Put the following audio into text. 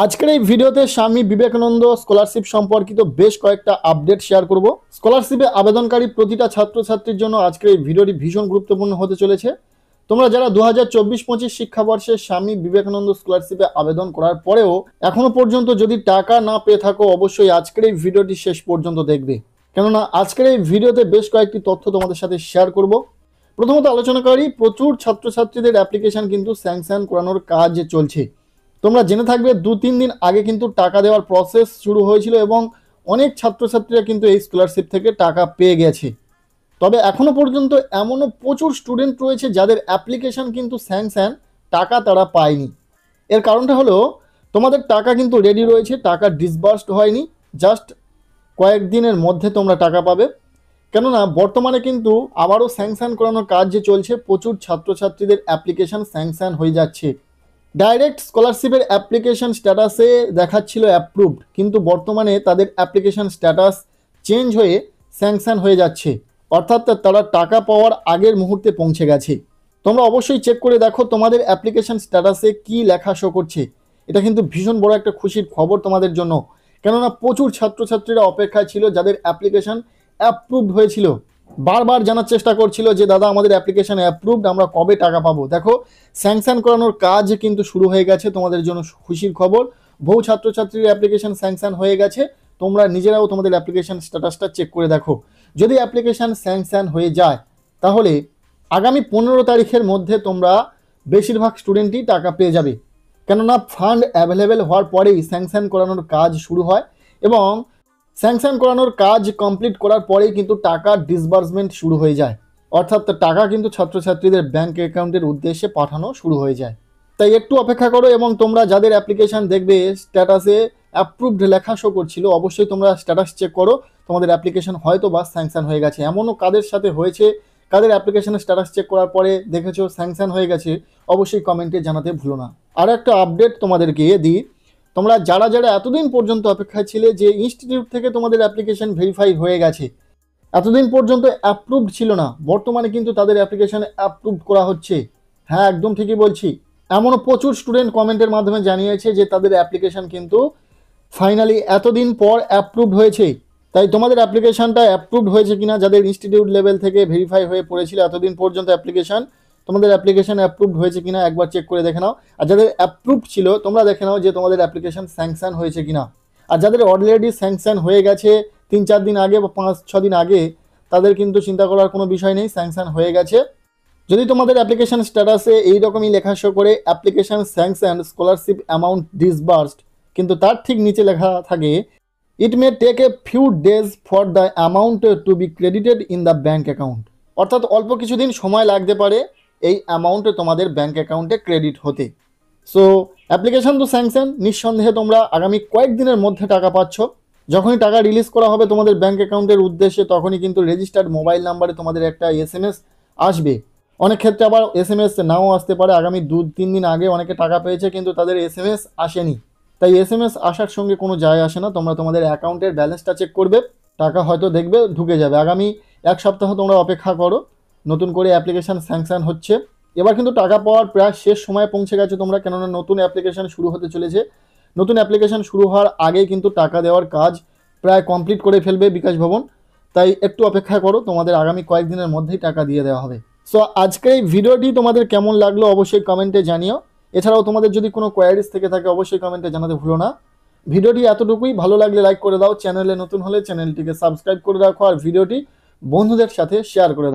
আজকের এই ভিডিওতে স্বামী বিবেকানন্দ স্কলারশিপ সম্পর্কিত বেশ কয়েকটা আপডেট শেয়ার করব। স্কলারশিপে আবেদনকারী প্রতিটা ছাত্রছাত্রীর জন্য আজকের এই ভিডিওটি ভীষণ গুরুত্বপূর্ণ হতে চলেছে। তোমরা যারা 2024-25 শিক্ষাবর্ষে স্বামী বিবেকানন্দ স্কলারশিপে আবেদন করার পরেও এখনো পর্যন্ত যদি টাকা না পেয়ে থাকো, অবশ্যই আজকের এই ভিডিওটি শেষ পর্যন্ত দেখবে, কেননা আজকের এই ভিডিওতে বেশ কয়েকটি তথ্য তোমাদের সাথে শেয়ার করব। প্রথমত আলোচনা করি, প্রচুর ছাত্রছাত্রীদের অ্যাপ্লিকেশন কিন্তু স্যাংশন করানোর কাজ চলছে। তোমরা জেনে থাকবে 2-3 দিন আগে কিন্তু টাকা দেওয়ার প্রসেস শুরু হয়েছিল এবং অনেক ছাত্রছাত্রীরা কিন্তু এই স্কলারশিপ থেকে টাকা পেয়ে গেছে। তবে এখনো পর্যন্ত এমনও প্রচুর স্টুডেন্ট রয়েছে যাদের অ্যাপ্লিকেশন কিন্তু স্যাংশন, টাকা তারা পায়নি। এর কারণটা হলো তোমাদের টাকা কিন্তু রেডি রয়েছে, টাকা ডিসবার্সড হয়নি, জাস্ট কয়েকদিনের মধ্যে তোমরা টাকা পাবে। কেননা বর্তমানে কিন্তু আবারও স্যাংশন করানোর কাজ যে চলছে, প্রচুর ছাত্রছাত্রীদের অ্যাপ্লিকেশন স্যাংশন হয়ে যাচ্ছে। ডাইরেক্ট স্কলারশিপের অ্যাপ্লিকেশন স্ট্যাটাসে দেখাচ্ছিল অ্যাপ্রুভড, কিন্তু বর্তমানে তাদের অ্যাপ্লিকেশন স্ট্যাটাস চেঞ্জ হয়ে স্যাংশন হয়ে যাচ্ছে, অর্থাৎ তারা টাকা পাওয়ার আগের মুহূর্তে পৌঁছে গেছে। তোমরা অবশ্যই চেক করে দেখো তোমাদের অ্যাপ্লিকেশন স্ট্যাটাসে কি লেখা শো করছে। এটা কিন্তু ভীষণ বড় একটা খুশির খবর তোমাদের জন্য, কেননা প্রচুর ছাত্রছাত্রীরা অপেক্ষায় ছিল যাদের অ্যাপ্লিকেশন অ্যাপ্রুভড হয়েছিল, বারবার জানার চেষ্টা করছিল যে দাদা আমাদের অ্যাপ্লিকেশন অ্যাপ্রুভড, আমরা কবে টাকা পাবো। দেখো স্যাংশন করানোর কাজ কিন্তু শুরু হয়ে গেছে, তোমাদের জন্য খুশির খবর। বহু ছাত্রছাত্রীর অ্যাপ্লিকেশন স্যাংশন হয়ে গেছে। তোমরা নিজেরাও তোমাদের অ্যাপ্লিকেশন স্ট্যাটাসটা চেক করে দেখো। যদি অ্যাপ্লিকেশন স্যাংশন হয়ে যায় তাহলে আগামী 15 তারিখের মধ্যে তোমরা বেশিরভাগ স্টুডেন্টই টাকা পেয়ে যাবে, কেননা ফান্ড অ্যাভেলেবেল হওয়ার পরেই স্যাংশন করানোর কাজ শুরু হয় এবং স্যাংশন করানোর কাজ কমপ্লিট করার পরেই কিন্তু টাকা ডিসবার্সমেন্ট শুরু হয়ে যায়, অর্থাৎ টাকা কিন্তু ছাত্রছাত্রীদের ব্যাংক অ্যাকাউন্টের উদ্দেশ্যে পাঠানো শুরু হয়ে যায়। তাই একটু অপেক্ষা করো এবং তোমরা যাদের অ্যাপ্লিকেশন দেখবে স্ট্যাটাসে অ্যাপ্রুভড লেখা শো করছিল, অবশ্যই তোমরা স্ট্যাটাস চেক করো, তোমাদের অ্যাপ্লিকেশন হয়তো বা স্যাংশন হয়ে গেছে। এমনও কাদের সাথে হয়েছে, কাদের অ্যাপ্লিকেশনের স্ট্যাটাস চেক করার পরে দেখেছো স্যাংশন হয়ে গেছে, অবশ্যই কমেন্টে জানাতে ভুলো না। আর একটা আপডেট তোমাদেরকে দিই, তোমরা যারা যারা এতদিন পর্যন্ত অপেক্ষায় ছিলে যে ইনস্টিটিউট থেকে তোমাদের অ্যাপ্লিকেশন ভেরিফাই হয়ে গেছে, এতদিন পর্যন্ত অ্যাপ্রুভড ছিল না, বর্তমানে কিন্তু তাদের অ্যাপ্লিকেশন অ্যাপ্রুভ করা হচ্ছে। হ্যাঁ, একদম ঠিকই বলছি। এমনও প্রচুর স্টুডেন্ট কমেন্টের মাধ্যমে জানিয়েছে যে তাদের অ্যাপ্লিকেশন কিন্তু ফাইনালি এতদিন পর অ্যাপ্রুভড হয়েছে। তাই তোমাদের অ্যাপ্লিকেশনটা অ্যাপ্রুভড হয়েছে কিনা, যাদের ইনস্টিটিউট লেভেল থেকে ভেরিফাই হয়ে পড়েছিল এতদিন পর্যন্ত অ্যাপ্লিকেশন, তোমাদের অ্যাপ্লিকেশন অ্যাপ্রুভড হয়েছে কিনা একবার চেক করে দেখে নাও। আর যাদের অ্যাপ্রুভড ছিল তোমরা দেখে নাও যে তোমাদের অ্যাপ্লিকেশন স্যাংশন হয়েছে কিনা। আর যাদের অলরেডি স্যাংশন হয়ে গেছে 3-4 দিন আগে বা 5-6 দিন আগে, তাদের কিন্তু চিন্তা করার কোনো বিষয় নেই, স্যাংশন হয়ে গেছে। যদি তোমাদের অ্যাপ্লিকেশন স্ট্যাটাসে এইরকমই লেখা শো করে application sanction scholarship amount disbursed, কিন্তু তার ঠিক নিচে লেখা থাকে it may take a few days for the amount to be credited in the bank account, অর্থাৎ অল্প কিছুদিন সময় লাগতে পারে এই অ্যামাউন্টে তোমাদের ব্যাঙ্ক অ্যাকাউন্টে ক্রেডিট হতে। সো অ্যাপ্লিকেশন তো স্যাংশন, নিঃসন্দেহে তোমরা আগামী কয়েকদিনের মধ্যে টাকা পাচ্ছ। যখনই টাকা রিলিজ করা হবে তোমাদের ব্যাঙ্ক অ্যাকাউন্টের উদ্দেশ্যে, তখনই কিন্তু রেজিস্টার্ড মোবাইল নাম্বারে তোমাদের একটা SMS আসবে। অনেক ক্ষেত্রে আবার SMS নাও আসতে পারে। আগামী 2-3 দিন আগে অনেকে টাকা পেয়েছে কিন্তু তাদের SMS আসেনি, তাই SMS আসার সঙ্গে কোনো যায় আসে না। তোমরা তোমাদের অ্যাকাউন্টের ব্যালেন্সটা চেক করবে, টাকা হয়তো দেখবে ঢুকে যাবে। আগামী 1 সপ্তাহ তোমরা অপেক্ষা করো, নতুন করে অ্যাপ্লিকেশান স্যাংশন হচ্ছে। এবার কিন্তু টাকা পাওয়ার প্রায় শেষ সময়ে পৌঁছে গেছে তোমরা, কেননা নতুন অ্যাপ্লিকেশান শুরু হতে চলেছে। নতুন অ্যাপ্লিকেশান শুরু হওয়ার আগেই কিন্তু টাকা দেওয়ার কাজ প্রায় কমপ্লিট করে ফেলবে বিকাশ ভবন। তাই একটু অপেক্ষা করো, তোমাদের আগামী কয়েকদিনের মধ্যেই টাকা দিয়ে দেওয়া হবে। সো আজকের এই ভিডিওটি তোমাদের কেমন লাগলো অবশ্যই কমেন্টে জানিও। এছাড়াও তোমাদের যদি কোনো কোয়ারিজ থেকে থাকে অবশ্যই কমেন্টে জানাতে ভুলো না। ভিডিওটি এতটুকুই, ভালো লাগলে লাইক করে দাও, চ্যানেলে নতুন হলে চ্যানেলটিকে সাবস্ক্রাইব করে রাখো আর ভিডিওটি বন্ধুদের সাথে শেয়ার করে দাও।